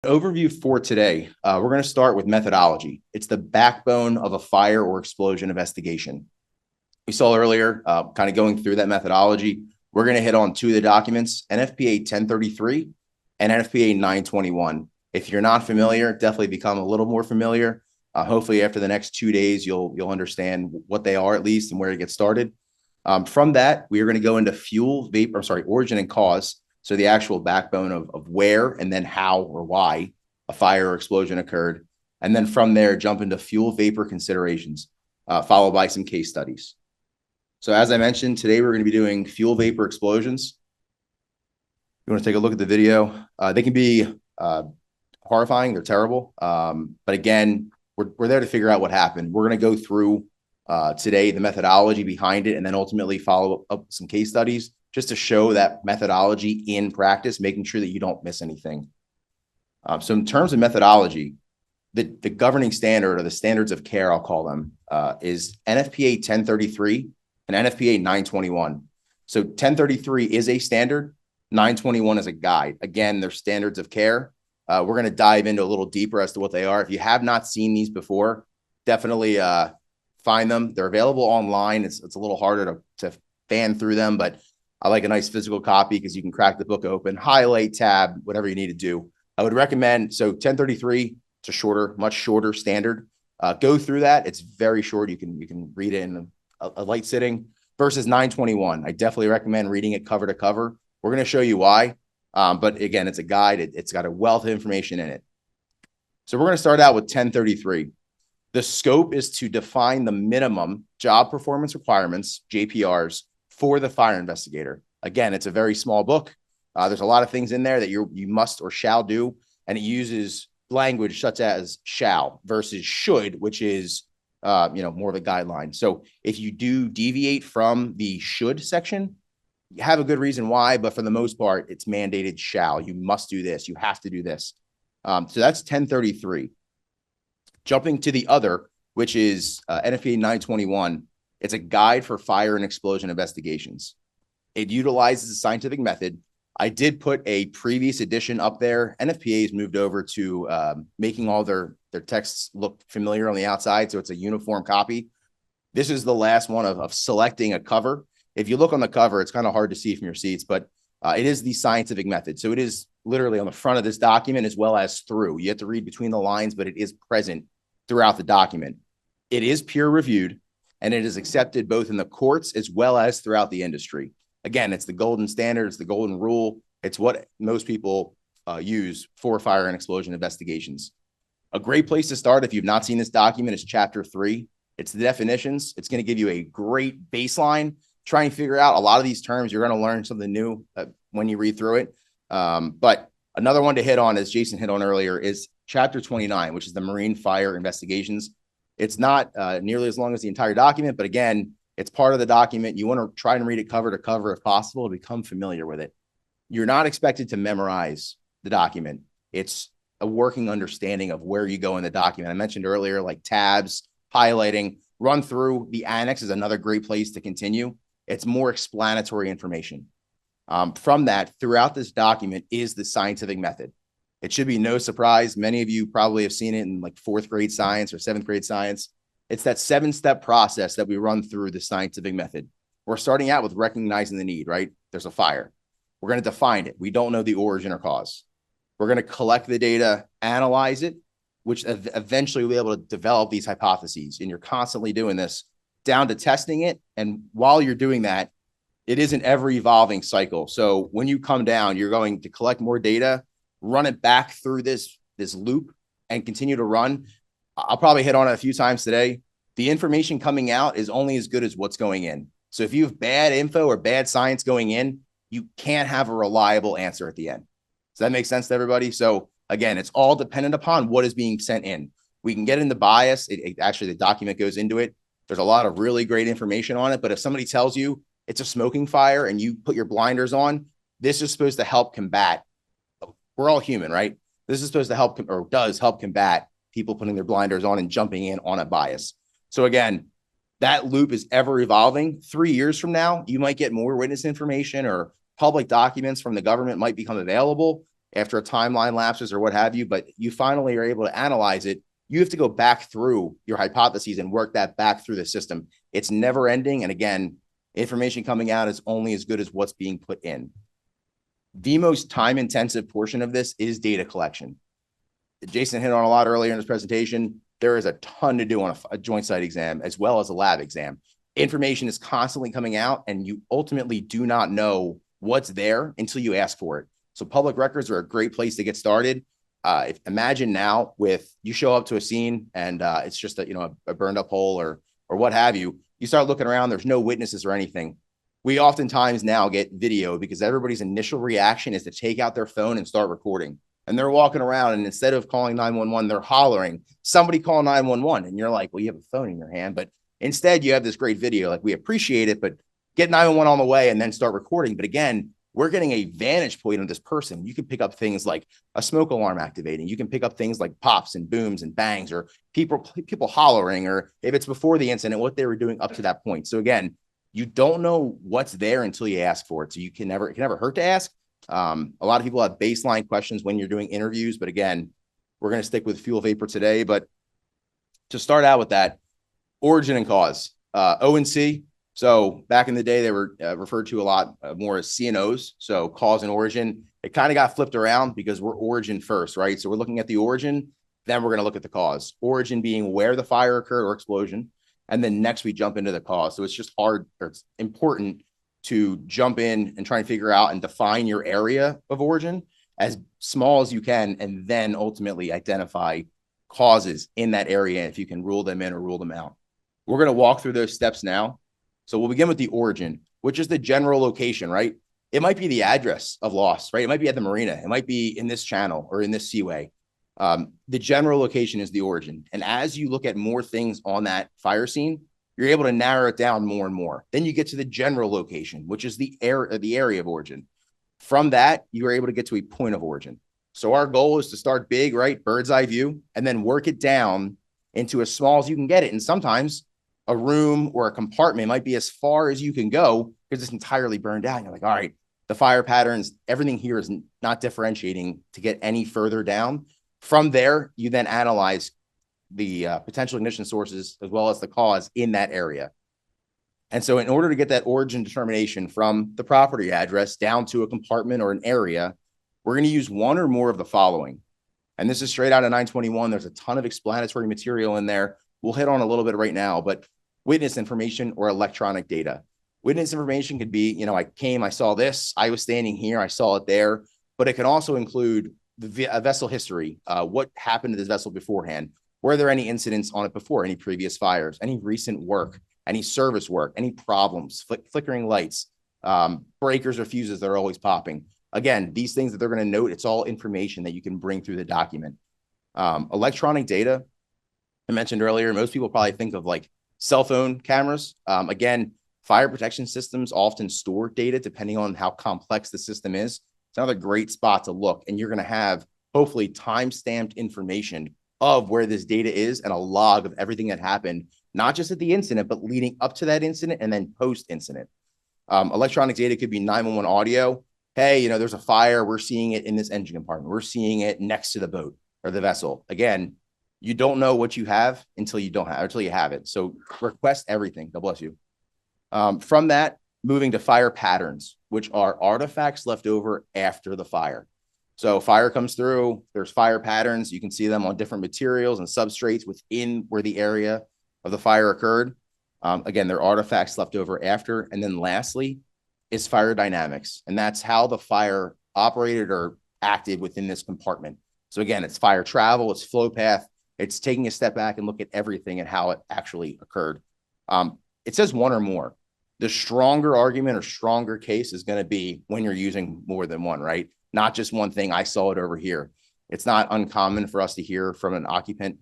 Overview for today, we're going to start with methodology. It's the backbone of a fire or explosion investigation. We saw earlier, kind of going through that methodology, we're going to hit on two of the documents, NFPA 1033 and NFPA 921. If you're not familiar, definitely become a little more familiar. Hopefully after the next 2 days, you'll understand what they are at least and where to get started. From that, we are going to go into origin and cause. So the actual backbone of where and then how or why a fire or explosion occurred. And then from there, jump into fuel vapor considerations, followed by some case studies. So as I mentioned, today we're going to be doing fuel vapor explosions. You want to take a look at the video. They can be horrifying. They're terrible. But again, we're there to figure out what happened. We're going to go through today the methodology behind it and then ultimately follow up some case studies just to show that methodology in practice, making sure that you don't miss anything. So in terms of methodology, the governing standard or the standards of care, I'll call them, is NFPA 1033 and NFPA 921. So 1033 is a standard, 921 is a guide. Again, they're standards of care. We're going to dive into a little deeper as to what they are. If you have not seen these before, definitely find them. They're available online. It's a little harder to fan through them, but I like a nice physical copy because you can crack the book open, highlight, tab, whatever you need to do. I would recommend, so 1033, it's a shorter, much shorter standard. Go through that. It's very short. You can read it in a light sitting versus 921. I definitely recommend reading it cover to cover. We're going to show you why. But again, it's a guide. It's got a wealth of information in it. So we're going to start out with 1033. The scope is to define the minimum job performance requirements, JPRs, for the fire investigator. Again, it's a very small book. There's a lot of things in there that you must or shall do, and it uses language such as shall versus should, which is more of a guideline. So if you do deviate from the should section, you have a good reason why, but for the most part, it's mandated shall. You must do this. You have to do this. So that's 1033. Jumping to the other, which is NFPA 921. It's a guide for fire and explosion investigations. It utilizes a scientific method. I did put a previous edition up there. NFPA has moved over to making all their texts look familiar on the outside, so it's a uniform copy. This is the last one of selecting a cover. If you look on the cover, it's kind of hard to see from your seats, but it is the scientific method. So it is literally on the front of this document as well as through. You have to read between the lines, but it is present throughout the document. It is peer reviewed, and it is accepted both in the courts as well as throughout the industry. Again, it's the golden standard, it's the golden rule. It's what most people use for fire and explosion investigations. A great place to start if you've not seen this document is chapter 3. It's the definitions. It's going to give you a great baseline. Try and figure out a lot of these terms. You're going to learn something new when you read through it. But another one to hit on, as Jason hit on earlier, is chapter 29, which is the marine fire investigations. It's not nearly as long as the entire document, but again, it's part of the document. You want to try and read it cover to cover if possible to become familiar with it. You're not expected to memorize the document. It's a working understanding of where you go in the document. I mentioned earlier, like tabs, highlighting, run through. The annex is another great place to continue. It's more explanatory information. From that, throughout this document is the scientific method. It should be no surprise. Many of you probably have seen it in like 4th grade science or 7th grade science. It's that 7-step process that we run through the scientific method. We're starting out with recognizing the need, right? There's a fire. We're going to define it. We don't know the origin or cause. We're going to collect the data, analyze it, which eventually we'll be able to develop these hypotheses. And you're constantly doing this down to testing it. And while you're doing that, it is an ever evolving cycle. So when you come down, you're going to collect more data, run it back through this loop and continue to run. I'll probably hit on it a few times today. The information coming out is only as good as what's going in. So if you have bad info or bad science going in, you can't have a reliable answer at the end. Does that make sense to everybody? So again, it's all dependent upon what is being sent in. We can get into bias. Actually, the document goes into it. There's a lot of really great information on it. But if somebody tells you it's a smoking fire and you put your blinders on, this is supposed to help combat. We're all human, right? This is supposed to help or does help combat people putting their blinders on and jumping in on a bias. So again, that loop is ever evolving. 3 years from now, you might get more witness information or public documents from the government might become available. after a timeline lapses or what have you, but you finally are able to analyze it. You have to go back through your hypotheses and work that back through the system. It's never ending. And again, information coming out is only as good as what's being put in. The most time intensive portion of this is data collection. Jason hit on a lot earlier in his presentation. There is a ton to do on a joint site exam as well as a lab exam. Information is constantly coming out and you ultimately do not know what's there until you ask for it. So public records are a great place to get started. Imagine now with you show up to a scene and it's just a burned up hole or what have you. You start looking around, there's no witnesses or anything. We oftentimes now get video because everybody's initial reaction is to take out their phone and start recording. And they're walking around and instead of calling 911, they're hollering, somebody call 911. And you're like, well, you have a phone in your hand, but instead you have this great video. Like we appreciate it, but get 911 on the way and then start recording. But again, we're getting a vantage point of this person. You can pick up things like a smoke alarm activating. You can pick up things like pops and booms and bangs or people hollering, or if it's before the incident, what they were doing up to that point. So again, you don't know what's there until you ask for it. So it can never hurt to ask. A lot of people have baseline questions when you're doing interviews, but again, we're going to stick with fuel vapor today. But to start out with that, origin and cause, O&C. So back in the day, they were referred to a lot more as CNOs. So cause and origin, it kind of got flipped around because we're origin first, right? So we're looking at the origin, then we're going to look at the cause. Origin being where the fire occurred or explosion. And then next we jump into the cause. So it's just hard, or it's important to jump in and try and figure out and define your area of origin as small as you can, and then ultimately identify causes in that area if you can rule them in or rule them out. We're going to walk through those steps now. So we'll begin with the origin, which is the general location, right? It might be the address of loss, right? It might be at the marina. It might be in this channel or in this seaway. The general location is the origin. And as you look at more things on that fire scene, you're able to narrow it down more and more. Then you get to the general location, which is the area of origin. From that, you are able to get to a point of origin. So our goal is to start big, right? Bird's eye view, and then work it down into as small as you can get it. And sometimes a room or a compartment might be as far as you can go because it's entirely burned out. And you're like, all right, the fire patterns, everything here is not differentiating to get any further down. From there, you then analyze the potential ignition sources as well as the cause in that area. And so in order to get that origin determination from the property address down to a compartment or an area, we're going to use one or more of the following. And this is straight out of 921. There's a ton of explanatory material in there. We'll hit on a little bit right now, but witness information or electronic data. Witness information could be, I saw this, I was standing here, I saw it there, but it can also include the vessel history. What happened to this vessel beforehand? Were there any incidents on it before, any previous fires, any recent work, any service work, any problems, flickering lights, breakers or fuses that are always popping. Again, these things that they're going to note, it's all information that you can bring through the document. Electronic data, I mentioned earlier, most people probably think of like cell phone cameras. Again, fire protection systems often store data depending on how complex the system is. It's another great spot to look, and you're going to have hopefully time-stamped information of where this data is and a log of everything that happened, not just at the incident, but leading up to that incident and then post-incident. Electronic data could be 911 audio. Hey, there's a fire. We're seeing it in this engine compartment. We're seeing it next to the boat or the vessel. Again, you don't know what you have until you have it. So request everything. God bless you. From that, moving to fire patterns, which are artifacts left over after the fire. So fire comes through, there's fire patterns. You can see them on different materials and substrates within where the area of the fire occurred. Again, they're artifacts left over after. And then lastly is fire dynamics. And that's how the fire operated or acted within this compartment. So again, it's fire travel, it's flow path. It's taking a step back and look at everything and how it actually occurred. It says one or more. The stronger argument or stronger case is going to be when you're using more than one, right? Not just one thing. I saw it over here. It's not uncommon for us to hear from an occupant,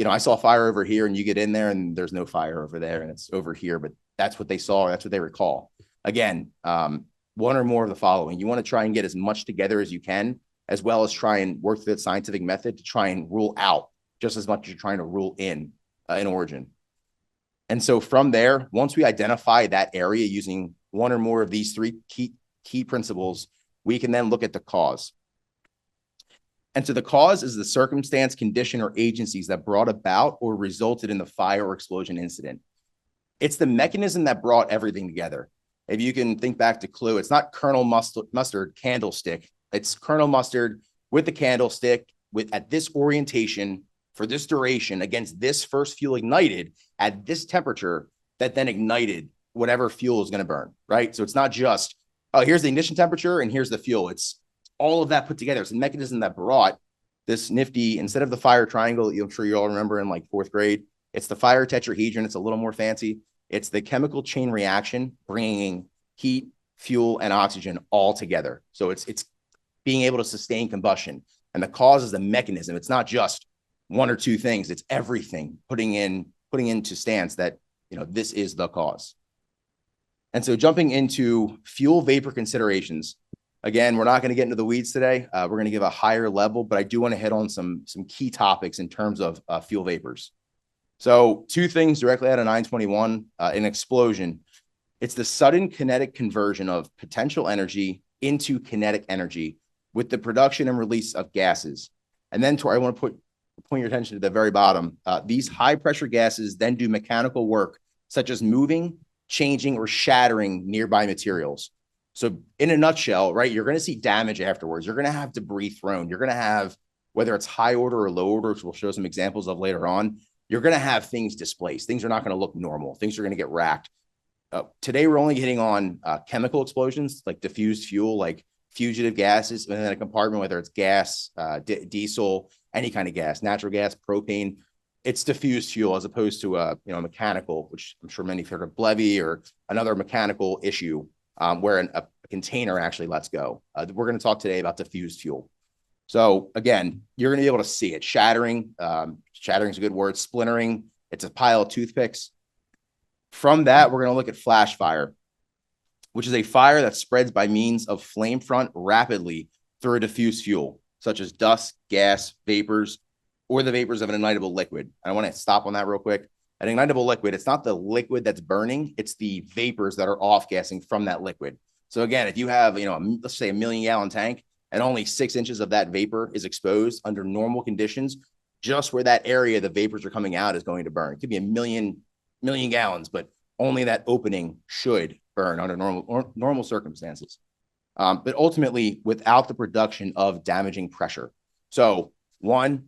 I saw fire over here, and you get in there and there's no fire over there and it's over here, but that's what they saw. Or that's what they recall. Again, one or more of the following. You want to try and get as much together as you can, as well as try and work through that scientific method to try and rule out just as much as you're trying to rule in an origin. And so from there, once we identify that area using one or more of these three key principles, we can then look at the cause. And so the cause is the circumstance, condition, or agencies that brought about or resulted in the fire or explosion incident. It's the mechanism that brought everything together. If you can think back to Clue, it's not Colonel Mustard candlestick. It's Colonel Mustard with the candlestick at this orientation for this duration against this first fuel ignited at this temperature that then ignited whatever fuel is going to burn, right? So it's not just, oh, here's the ignition temperature and here's the fuel. It's all of that put together. It's a mechanism that brought this nifty, instead of the fire triangle, I'm sure you all remember in like fourth grade, it's the fire tetrahedron. It's a little more fancy. It's the chemical chain reaction, bringing heat, fuel, and oxygen all together. So it's being able to sustain combustion. And the cause is the mechanism. It's not just one or two things. It's everything putting into stance that, this is the cause. And so jumping into fuel vapor considerations, again, we're not going to get into the weeds today. We're going to give a higher level, but I do want to hit on some key topics in terms of fuel vapors. So two things directly out of 921, an explosion. It's the sudden kinetic conversion of potential energy into kinetic energy with the production and release of gases. And then I want to point your attention to the very bottom. These high pressure gases then do mechanical work, such as moving, changing, or shattering nearby materials. So in a nutshell, right, you're going to see damage afterwards. You're going to have debris thrown. You're going to have, whether it's high order or low order, which we'll show some examples of later on, you're going to have things displaced. Things are not going to look normal. Things are going to get racked. Today, we're only hitting on chemical explosions, like diffused fuel, like fugitive gases within a compartment, whether it's gas, diesel, any kind of gas, natural gas, propane. It's diffused fuel as opposed to a mechanical, which I'm sure many have heard of, Blevy or another mechanical issue where a container actually lets go. We're going to talk today about diffused fuel. So again, you're going to be able to see it. Shattering, shattering is a good word. Splintering, it's a pile of toothpicks. From that, we're going to look at flash fire, which is a fire that spreads by means of flame front rapidly through a diffused fuel, such as dust, gas, vapors, or the vapors of an ignitable liquid. I want to stop on that real quick. An ignitable liquid, it's not the liquid that's burning, it's the vapors that are off-gassing from that liquid. So again, if you have, let's say a 1,000,000-gallon tank, and only 6 inches of that vapor is exposed under normal conditions, just where that area the vapors are coming out is going to burn. It could be a million gallons, but only that opening should burn under normal circumstances. But ultimately, without the production of damaging pressure. So one,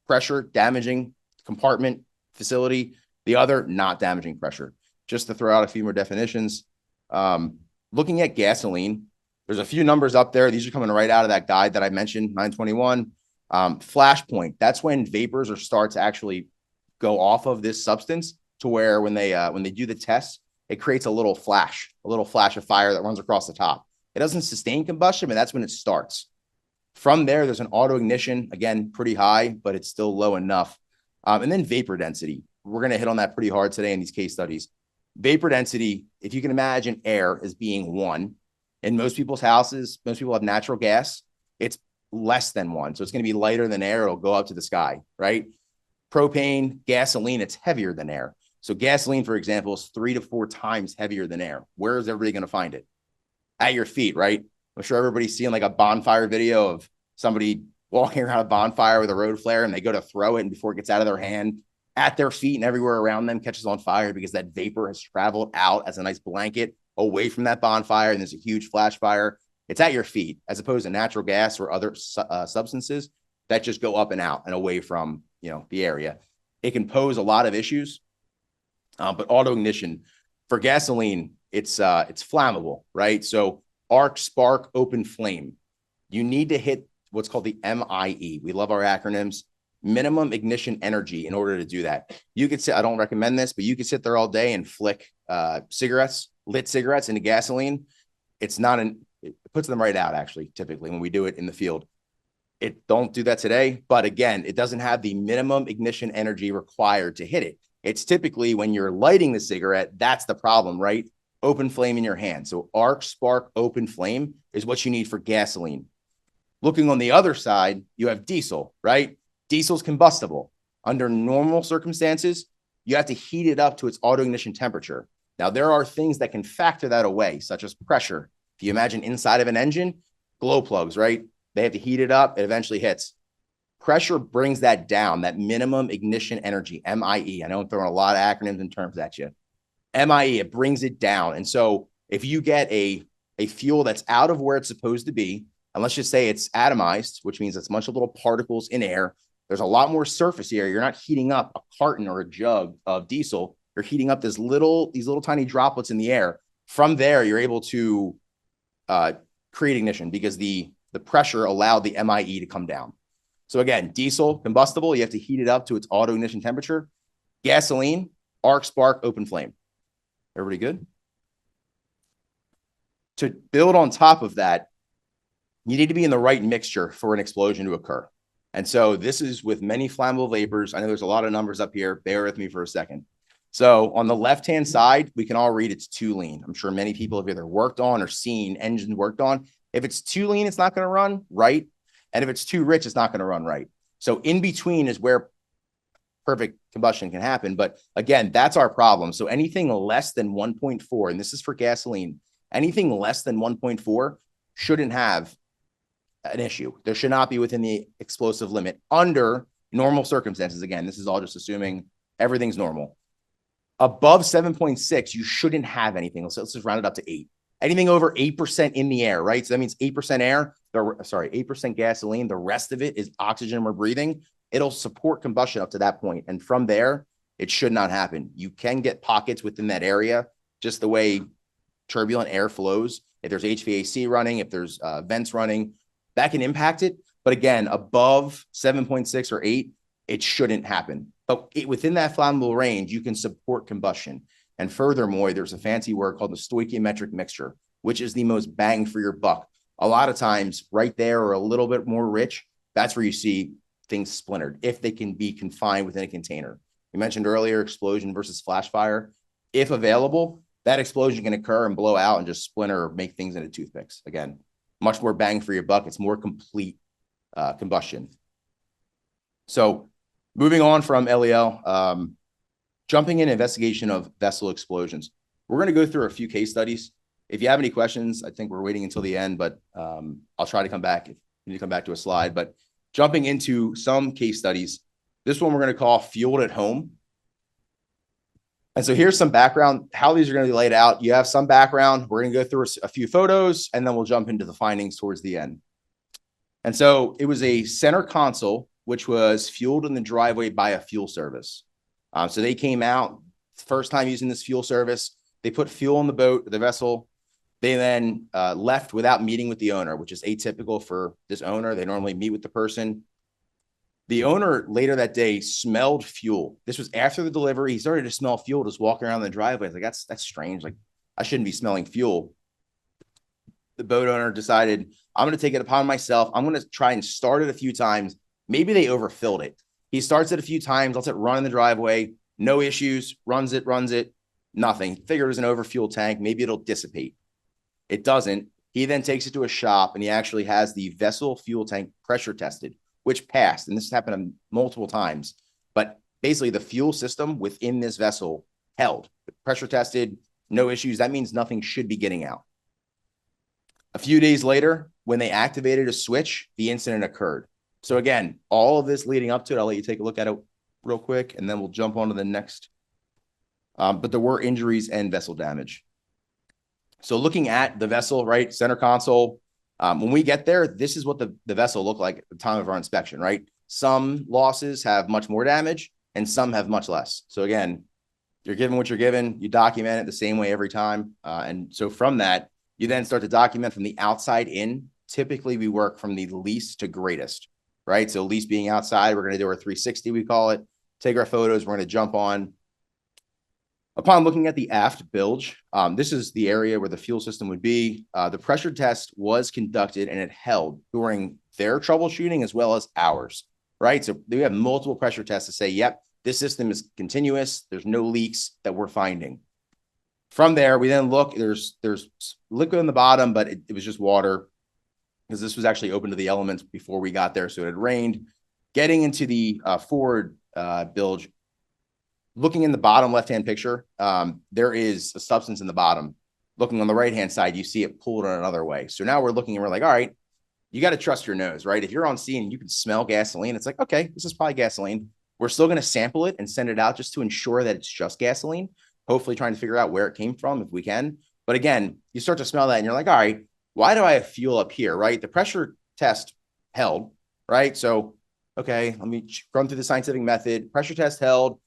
pressure damaging compartment, facility. The other, not damaging pressure. Just to throw out a few more definitions, looking at gasoline, there's a few numbers up there. These are coming right out of that guide that I mentioned, 921. Flash point, that's when vapors start to actually go off of this substance to where when they do the test, it creates a little flash of fire that runs across the top. It doesn't sustain combustion, but that's when it starts. From there, there's an auto ignition, again, pretty high, but it's still low enough. And then vapor density. We're going to hit on that pretty hard today in these case studies. Vapor density, if you can imagine air as being 1, in most people's houses, most people have natural gas, it's less than 1. So it's going to be lighter than air. It'll go up to the sky, right? Propane, gasoline, it's heavier than air. So gasoline, for example, is 3 to 4 times heavier than air. Where is everybody going to find it? At your feet, right? I'm sure everybody's seen like a bonfire video of somebody walking around a bonfire with a road flare and they go to throw it, and before it gets out of their hand, at their feet and everywhere around them catches on fire because that vapor has traveled out as a nice blanket away from that bonfire, and there's a huge flash fire. It's at your feet, as opposed to natural gas or other substances that just go up and out and away from the area. It can pose a lot of issues, but auto ignition for gasoline, it's flammable, right? So arc, spark, open flame. You need to hit what's called the MIE. We love our acronyms. Minimum ignition energy in order to do that. You could sit, I don't recommend this, but you could sit there all day and flick lit cigarettes into gasoline. It puts them right out, actually, typically when we do it in the field. Don't do that today, but again, it doesn't have the minimum ignition energy required to hit it. It's typically when you're lighting the cigarette, that's the problem, right? Open flame in your hand. So arc, spark, open flame is what you need for gasoline. Looking on the other side, you have diesel, right? Diesel's combustible. Under normal circumstances, you have to heat it up to its auto ignition temperature. Now, there are things that can factor that away, such as pressure. If you imagine inside of an engine, glow plugs, right? They have to heat it up. It eventually hits. Pressure brings that down, that minimum ignition energy, MIE. I know I'm throwing a lot of acronyms and terms at you. MIE, it brings it down. And so if you get a fuel that's out of where it's supposed to be, and let's just say it's atomized, which means it's a bunch of little particles in air, there's a lot more surface area. You're not heating up a carton or a jug of diesel. You're heating up these little tiny droplets in the air. From there, you're able to create ignition because the pressure allowed the MIE to come down. So again, diesel, combustible, you have to heat it up to its auto ignition temperature. Gasoline, arc, spark, open flame. Everybody good? To build on top of that, you need to be in the right mixture for an explosion to occur. And so this is with many flammable vapors. I know there's a lot of numbers up here. Bear with me for a second. So on the left-hand side, we can all read it's too lean. I'm sure many people have either worked on or seen engines worked on. If it's too lean, it's not going to run right. And if it's too rich, it's not going to run right. So in between is where perfect combustion can happen. But again, that's our problem. So anything less than 1.4, and this is for gasoline, anything less than 1.4 shouldn't have an issue. There should not be within the explosive limit under normal circumstances. Again, this is all just assuming everything's normal. Above 7.6, you shouldn't have anything. So let's just round it up to 8. Anything over 8% in the air, right? So that means 8% air, 8% gasoline. The rest of it is oxygen we're breathing. It'll support combustion up to that point. And from there, it should not happen. You can get pockets within that area, just the way turbulent air flows. If there's HVAC running, if there's vents running, that can impact it. But again, above 7.6 or 8, it shouldn't happen. But within that flammable range, you can support combustion. And furthermore, there's a fancy word called the stoichiometric mixture, which is the most bang for your buck. A lot of times right there or a little bit more rich, that's where you see things splintered if they can be confined within a container. We mentioned earlier explosion versus flash fire. If available, that explosion can occur and blow out and just splinter or make things into toothpicks. Again, much more bang for your buck. It's more complete combustion. So moving on from LEL, jumping in investigation of vessel explosions. We're going to go through a few case studies. If you have any questions, I think we're waiting until the end, but I'll try to come back if you need to come back to a slide. But jumping into some case studies, this one we're going to call Fueled at Home. And so here's some background, how these are going to be laid out. You have some background. We're going to go through a few photos, and then we'll jump into the findings towards the end. And so it was a center console, which was fueled in the driveway by a fuel service. So they came out, first time using this fuel service. They put fuel in the boat, the vessel. They then left without meeting with the owner, which is atypical for this owner. They normally meet with the person. The owner later that day smelled fuel. This was after the delivery. He started to smell fuel just walking around the driveway. Like, that's strange. Like, I shouldn't be smelling fuel. The boat owner decided, I'm going to take it upon myself. I'm going to try and start it a few times. Maybe they overfilled it. He starts it a few times, lets it run in the driveway. No issues. Runs it. Nothing. Figured it was an overfueled tank. Maybe it'll dissipate. It doesn't. He then takes it to a shop, and he actually has the vessel fuel tank pressure tested, which passed. And this happened multiple times. But basically, the fuel system within this vessel held. Pressure tested, no issues. That means nothing should be getting out. A few days later, when they activated a switch, the incident occurred. So again, all of this leading up to it, I'll let you take a look at it real quick, and then we'll jump on to the next. But there were injuries and vessel damage. So looking at the vessel, right, center console, when we get there, this is what the vessel looked like at the time of our inspection, right? Some losses have much more damage, and some have much less. So again, you're given what you're given. You document it the same way every time. And so from that, you then start to document from the outside in. Typically, we work from the least to greatest, right? So least being outside, we're going to do our 360, we call it. Take our photos. We're going to jump on. Upon looking at the aft bilge, this is the area where the fuel system would be. The pressure test was conducted, and it held during their troubleshooting as well as ours, right? So we have multiple pressure tests to say, yep, this system is continuous. There's no leaks that we're finding. From there, we then look, there's liquid in the bottom, but it was just water because this was actually open to the elements before we got there. So it had rained. Getting into the forward bilge, looking in the bottom left-hand picture, there is a substance in the bottom. Looking on the right-hand side, you see it pulled in another way. So now we're looking and we're like, all right, you got to trust your nose, right? If you're on scene and you can smell gasoline, it's like, okay, this is probably gasoline. We're still going to sample it and send it out just to ensure that it's just gasoline, hopefully trying to figure out where it came from if we can. But again, you start to smell that and you're like, all right, why do I have fuel up here, right? The pressure test held, right? So, okay, let me run through the scientific method. Pressure test held.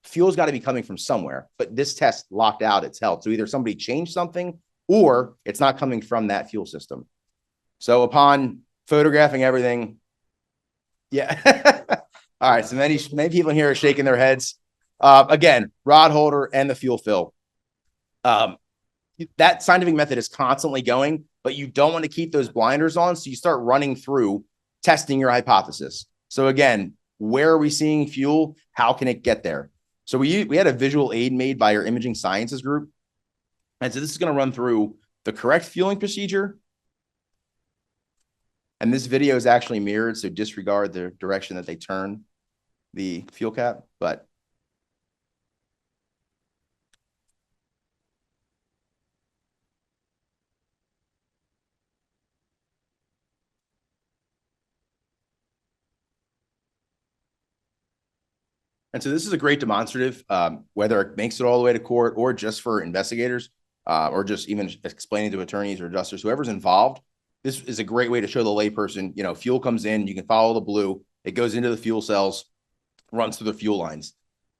Fuel's got to be coming from somewhere, but this test locked out, it's held. So either somebody changed something or it's not coming from that fuel system. So upon photographing everything, yeah. All right. So many people in here are shaking their heads. Again, rod holder and the fuel fill. That scientific method is constantly going, but you don't want to keep those blinders on. So you start running through testing your hypothesis. So again, where are we seeing fuel? How can it get there? So we had a visual aid made by our imaging sciences group. And so this is going to run through the correct fueling procedure. And this video is actually mirrored, so disregard the direction that they turn the fuel cap, but and so this is a great demonstrative, whether it makes it all the way to court or just for investigators, or just even explaining to attorneys or adjusters, whoever's involved. This is a great way to show the layperson, you know, fuel comes in, you can follow the blue, it goes into the fuel cells, runs through the fuel lines.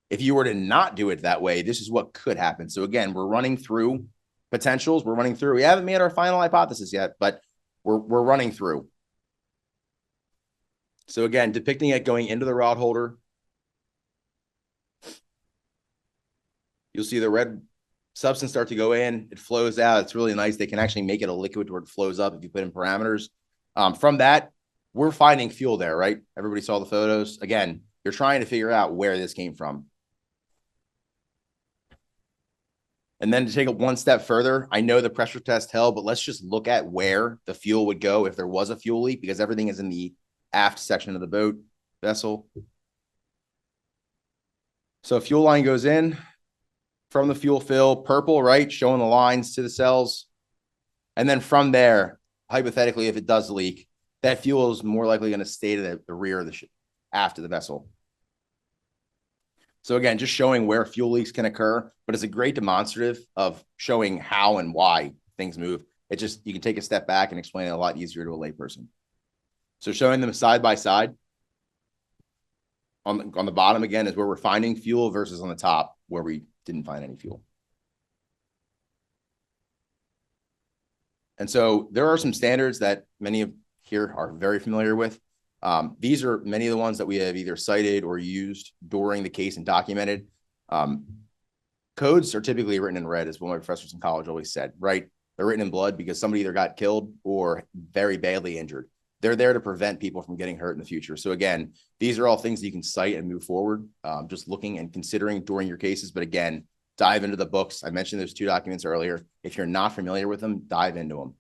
If you were to not do it that way, this is what could happen. So again, we're running through potentials. We're running through. We haven't made our final hypothesis yet, but we're running through. So again, depicting it going into the rod holder. You'll see the red substance start to go in. It flows out. It's really nice. They can actually make it a liquid where it flows up if you put in parameters. From that, we're finding fuel there, right? Everybody saw the photos. Again, you're trying to figure out where this came from. And then to take it one step further, I know the pressure test held, but let's just look at where the fuel would go if there was a fuel leak, because everything is in the aft section of the boat vessel. So fuel line goes in from the fuel fill, purple, right? Showing the lines to the cells. And then from there, hypothetically, if it does leak, that fuel is more likely going to stay to the rear of the ship, aft of the vessel. So again, just showing where fuel leaks can occur, but it's a great demonstrative of showing how and why things move. It just, you can take a step back and explain it a lot easier to a layperson. So showing them side by side. On the bottom, again, is where we're finding fuel versus on the top where we didn't find any fuel. And so there are some standards that many of here are very familiar with. These are many of the ones that we have either cited or used during the case and documented. Codes are typically written in red, as one of my professors in college always said, right? They're written in blood because somebody either got killed or very badly injured. They're there to prevent people from getting hurt in the future. So again, these are all things that you can cite and move forward, just looking and considering during your cases. But again, dive into the books. I mentioned those 2 documents earlier. If you're not familiar with them, dive into them.